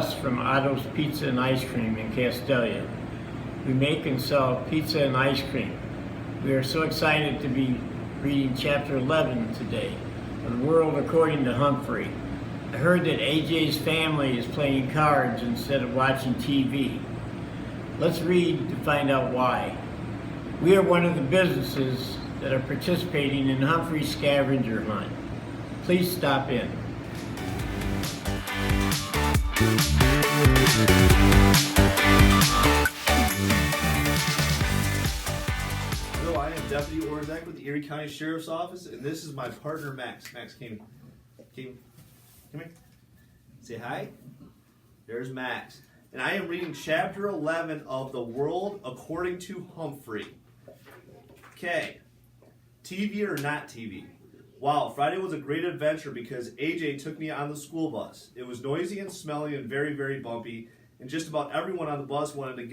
Wes from Otto's Pizza and Ice Cream in Castelia. We make and sell pizza and ice cream. We are so excited to be reading Chapter 11 today, of The World According to Humphrey. I heard that AJ's family is playing cards instead of watching TV. Let's read to find out why. We are one of the businesses that are participating in Humphrey's scavenger hunt. Please stop in. Hello, I am Deputy Orzak with the Erie County Sheriff's Office, and this is my partner Max. Max, come here. Say hi. There's Max. And I am reading Chapter 11 of The World According to Humphrey. Okay, TV or not TV? Wow, Friday was a great adventure because AJ took me on the school bus. It was noisy and smelly and very, very bumpy, and just about everyone on the bus wanted to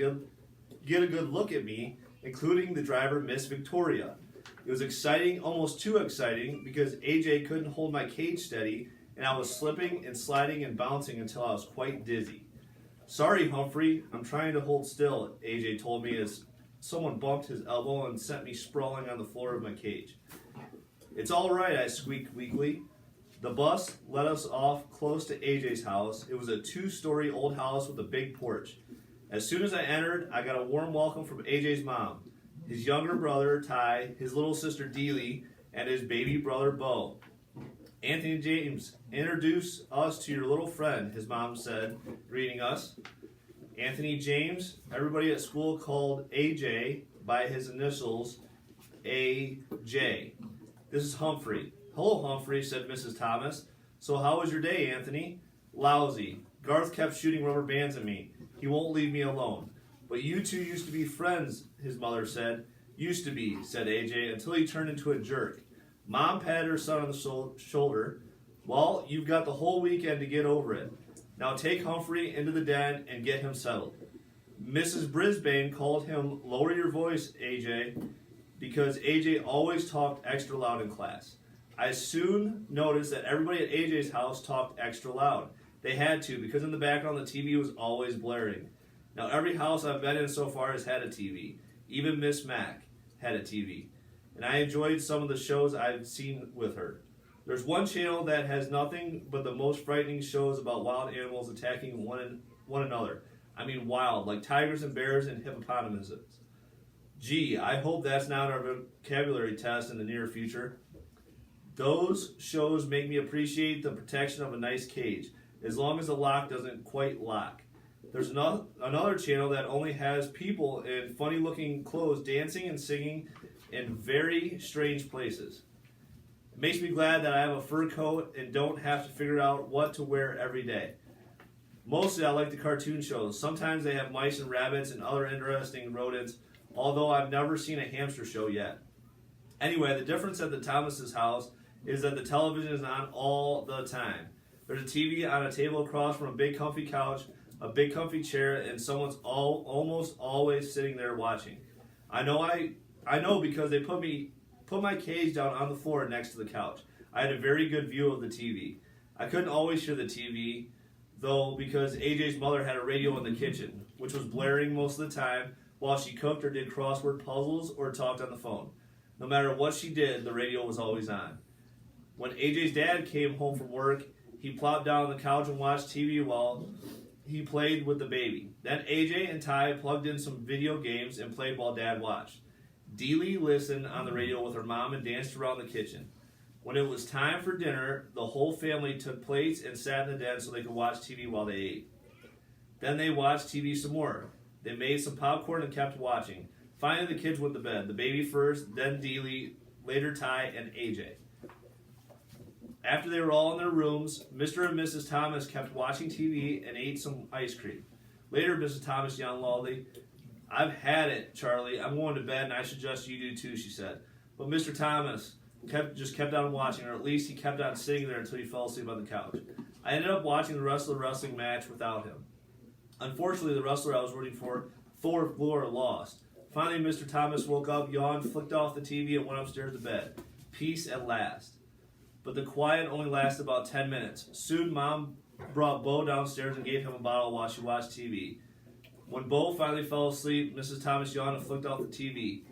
get a good look at me, including the driver, Miss Victoria. It was exciting, almost too exciting, because AJ couldn't hold my cage steady, and I was slipping and sliding and bouncing until I was quite dizzy. Sorry, Humphrey, I'm trying to hold still, AJ told me as someone bumped his elbow and sent me sprawling on the floor of my cage. It's all right, I squeaked weakly. The bus let us off close to AJ's house. It was a 2-story old house with a big porch. As soon as I entered, I got a warm welcome from AJ's mom, his younger brother, Ty, his little sister, Deely, and his baby brother, Bo. Anthony James, introduce us to your little friend, his mom said, greeting us. Anthony James, everybody at school called AJ by his initials, AJ. This is Humphrey. Hello, Humphrey, said Mrs. Thomas. So how was your day, Anthony? Lousy. Garth kept shooting rubber bands at me. He won't leave me alone. But you two used to be friends, his mother said. Used to be, said AJ, until he turned into a jerk. Mom patted her son on the shoulder. Well, you've got the whole weekend to get over it. Now take Humphrey into the den and get him settled. Mrs. Brisbane called him, lower your voice, AJ, because AJ always talked extra loud in class. I soon noticed that everybody at AJ's house talked extra loud. They had to, because in the background the TV was always blaring. Now every house I've been in so far has had a TV. Even Miss Mac had a TV. And I enjoyed some of the shows I've seen with her. There's one channel that has nothing but the most frightening shows about wild animals attacking one another. I mean wild, like tigers and bears and hippopotamuses. Gee, I hope that's not our vocabulary test in the near future. Those shows make me appreciate the protection of a nice cage, as long as the lock doesn't quite lock. There's another channel that only has people in funny-looking clothes dancing and singing in very strange places. It makes me glad that I have a fur coat and don't have to figure out what to wear every day. Mostly I like the cartoon shows. Sometimes they have mice and rabbits and other interesting rodents, although I've never seen a hamster show yet. Anyway, the difference at the Thomas's house is that the television is on all the time. There's a TV on a table across from a big comfy couch, a big comfy chair, and someone's almost always sitting there watching. I know because they put my cage down on the floor next to the couch. I had a very good view of the TV. I couldn't always hear the TV, though, because AJ's mother had a radio in the kitchen, which was blaring most of the time while she cooked or did crossword puzzles or talked on the phone. No matter what she did, the radio was always on. When AJ's dad came home from work, he plopped down on the couch and watched TV while he played with the baby. Then AJ and Ty plugged in some video games and played while Dad watched. Deely listened on the radio with her mom and danced around the kitchen. When it was time for dinner, the whole family took plates and sat in the den so they could watch TV while they ate. Then they watched TV some more. They made some popcorn and kept watching. Finally, the kids went to bed. The baby first, then Deely, later Ty, and AJ. After they were all in their rooms, Mr. and Mrs. Thomas kept watching TV and ate some ice cream. Later, Mrs. Thomas yawned loudly. I've had it, Charlie. I'm going to bed, and I suggest you do too, she said. But Mr. Thomas just kept on watching, or at least he kept on sitting there until he fell asleep on the couch. I ended up watching the rest of the wrestling match without him. Unfortunately, the wrestler I was rooting for, Thor Glor, lost. Finally, Mr. Thomas woke up, yawned, flicked off the TV, and went upstairs to bed. Peace at last. But the quiet only lasted about 10 minutes. Soon, Mom brought Bo downstairs and gave him a bottle while she watched TV. When Bo finally fell asleep, Mrs. Thomas yawned and flicked off the TV.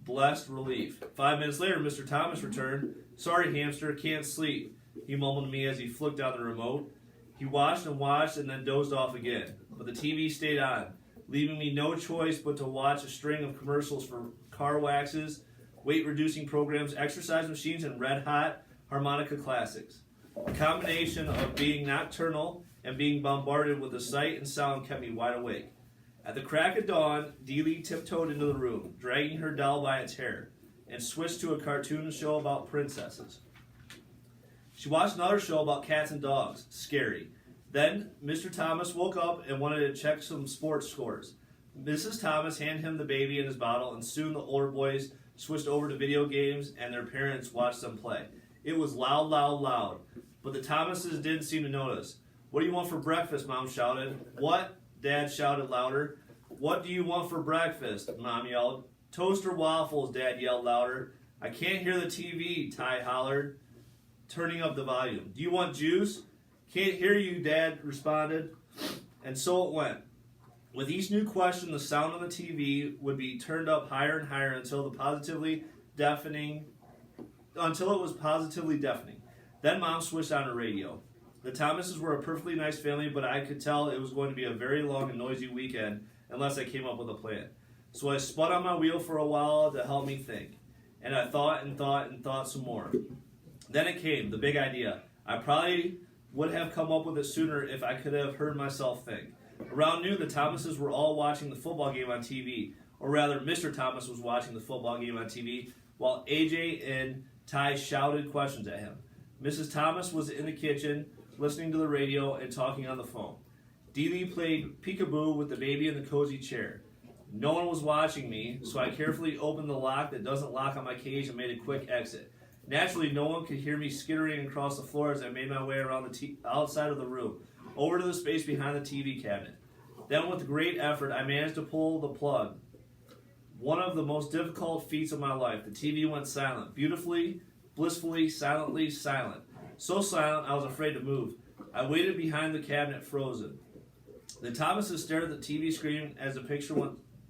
Blessed relief. 5 minutes later, Mr. Thomas returned. Sorry, hamster, can't sleep, he mumbled to me as he flicked on the remote. He watched and then dozed off again. But the TV stayed on, leaving me no choice but to watch a string of commercials for car waxes, weight-reducing programs, exercise machines, and red-hot harmonica classics. A combination of being nocturnal and being bombarded with the sight and sound kept me wide awake. At the crack of dawn, Deely tiptoed into the room, dragging her doll by its hair, and switched to a cartoon show about princesses. She watched another show about cats and dogs, scary. Then, Mr. Thomas woke up and wanted to check some sports scores. Mrs. Thomas handed him the baby in his bottle, and soon the older boys switched over to video games, and their parents watched them play. It was loud, loud, loud, but the Thomases didn't seem to notice. What do you want for breakfast? Mom shouted. What? Dad shouted louder. What do you want for breakfast? Mom yelled. Toast or waffles? Dad yelled louder. I can't hear the TV, Ty hollered, turning up the volume. Do you want juice? Can't hear you, Dad responded. And so it went. With each new question, the sound on the TV would be turned up higher and higher until it was positively deafening. Then Mom switched on the radio. The Thomases were a perfectly nice family, but I could tell it was going to be a very long and noisy weekend unless I came up with a plan. So I spun on my wheel for a while to help me think. And I thought and thought and thought some more. Then it came, the big idea. I probably would have come up with it sooner if I could have heard myself think. Around noon, the Thomases were all watching the football game on TV. Or rather, Mr. Thomas was watching the football game on TV while AJ and Ty shouted questions at him. Mrs. Thomas was in the kitchen, listening to the radio and talking on the phone. Deely played peekaboo with the baby in the cozy chair. No one was watching me, so I carefully opened the lock that doesn't lock on my cage and made a quick exit. Naturally, no one could hear me skittering across the floor as I made my way around the outside of the room, over to the space behind the TV cabinet. Then, with great effort, I managed to pull the plug. One of the most difficult feats of my life. The TV went silent, beautifully, blissfully, silently silent. So silent, I was afraid to move. I waited behind the cabinet, frozen. The Thomases stared at the TV screen as the picture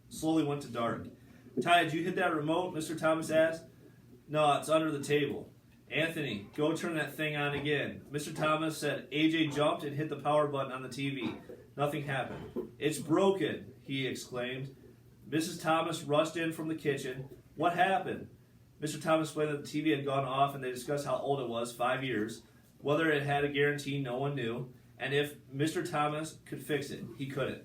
slowly went to dark. Ty, did you hit that remote? Mr. Thomas asked. No, it's under the table. Anthony, go turn that thing on again. Mr. Thomas said. AJ jumped and hit the power button on the TV. Nothing happened. It's broken, he exclaimed. Mrs. Thomas rushed in from the kitchen. What happened? Mr. Thomas explained that the TV had gone off and they discussed how old it was, 5 years, whether it had a guarantee no one knew, and if Mr. Thomas could fix it. He couldn't.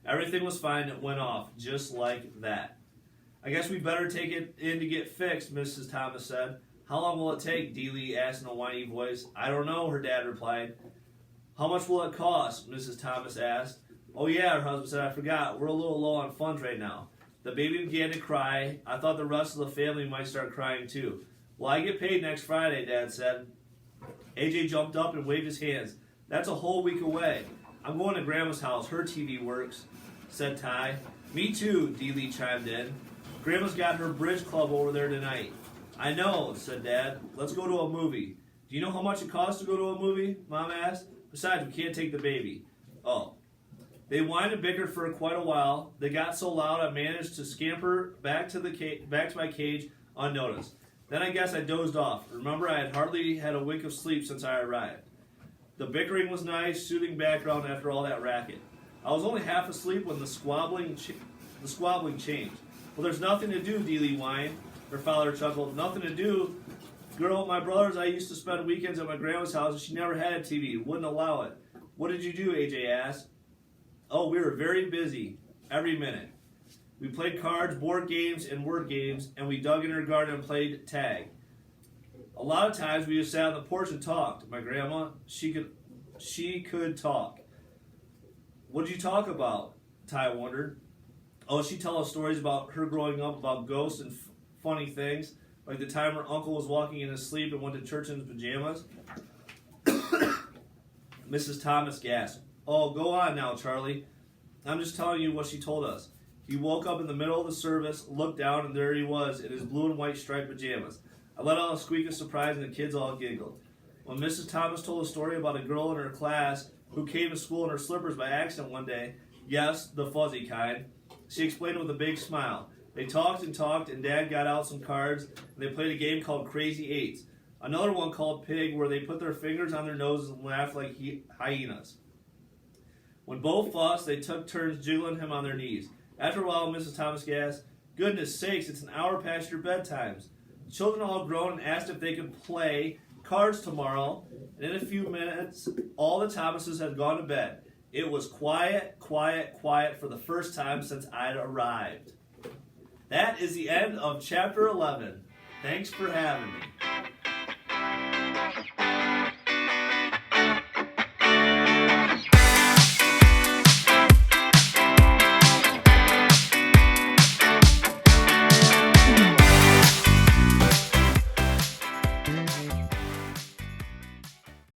Everything was fine. It went off just like that. I guess we better take it in to get fixed, Mrs. Thomas said. How long will it take? Deely asked in a whiny voice. I don't know, her dad replied. How much will it cost? Mrs. Thomas asked. Oh yeah, her husband said, I forgot. We're a little low on funds right now. The baby began to cry. I thought the rest of the family might start crying too. Well, I get paid next Friday, Dad said. AJ jumped up and waved his hands. That's a whole week away. I'm going to Grandma's house. Her TV works, said Ty. Me too, Deely chimed in. Grandma's got her bridge club over there tonight. I know, said Dad. Let's go to a movie. Do you know how much it costs to go to a movie? Mom asked. Besides, we can't take the baby. Oh. They whined and bickered for quite a while. They got so loud I managed to scamper back to my cage unnoticed. Then I guess I dozed off. Remember, I had hardly had a wink of sleep since I arrived. The bickering was nice, soothing background after all that racket. I was only half asleep when the squabbling changed. Well, there's nothing to do, Deely whined. Her father chuckled. Nothing to do? Girl, my brothers, I used to spend weekends at my grandma's house and she never had a TV. Wouldn't allow it. What did you do? AJ asked. Oh, we were very busy. Every minute. We played cards, board games, and word games, and we dug in her garden and played tag. A lot of times we just sat on the porch and talked. My grandma, she could talk. What did you talk about? Ty wondered. Oh, she'd tell us stories about her growing up, about ghosts and funny things, like the time her uncle was walking in his sleep and went to church in his pajamas. Mrs. Thomas gasped. Oh, go on now, Charlie. I'm just telling you what she told us. He woke up in the middle of the service, looked down, and there he was in his blue and white striped pajamas. I let out a squeak of surprise and the kids all giggled. When Mrs. Thomas told a story about a girl in her class who came to school in her slippers by accident one day, yes, the fuzzy kind, she explained it with a big smile. They talked, and Dad got out some cards, and they played a game called Crazy Eights. Another one called Pig, where they put their fingers on their noses and laughed like hyenas. When Bo fussed, they took turns jiggling him on their knees. After a while, Mrs. Thomas gasped, "Goodness sakes, it's an hour past your bedtimes." The children all groaned and asked if they could play cards tomorrow, and in a few minutes, all the Thomases had gone to bed. It was quiet, quiet, quiet for the first time since I'd arrived. That is the end of chapter 11. Thanks for having me.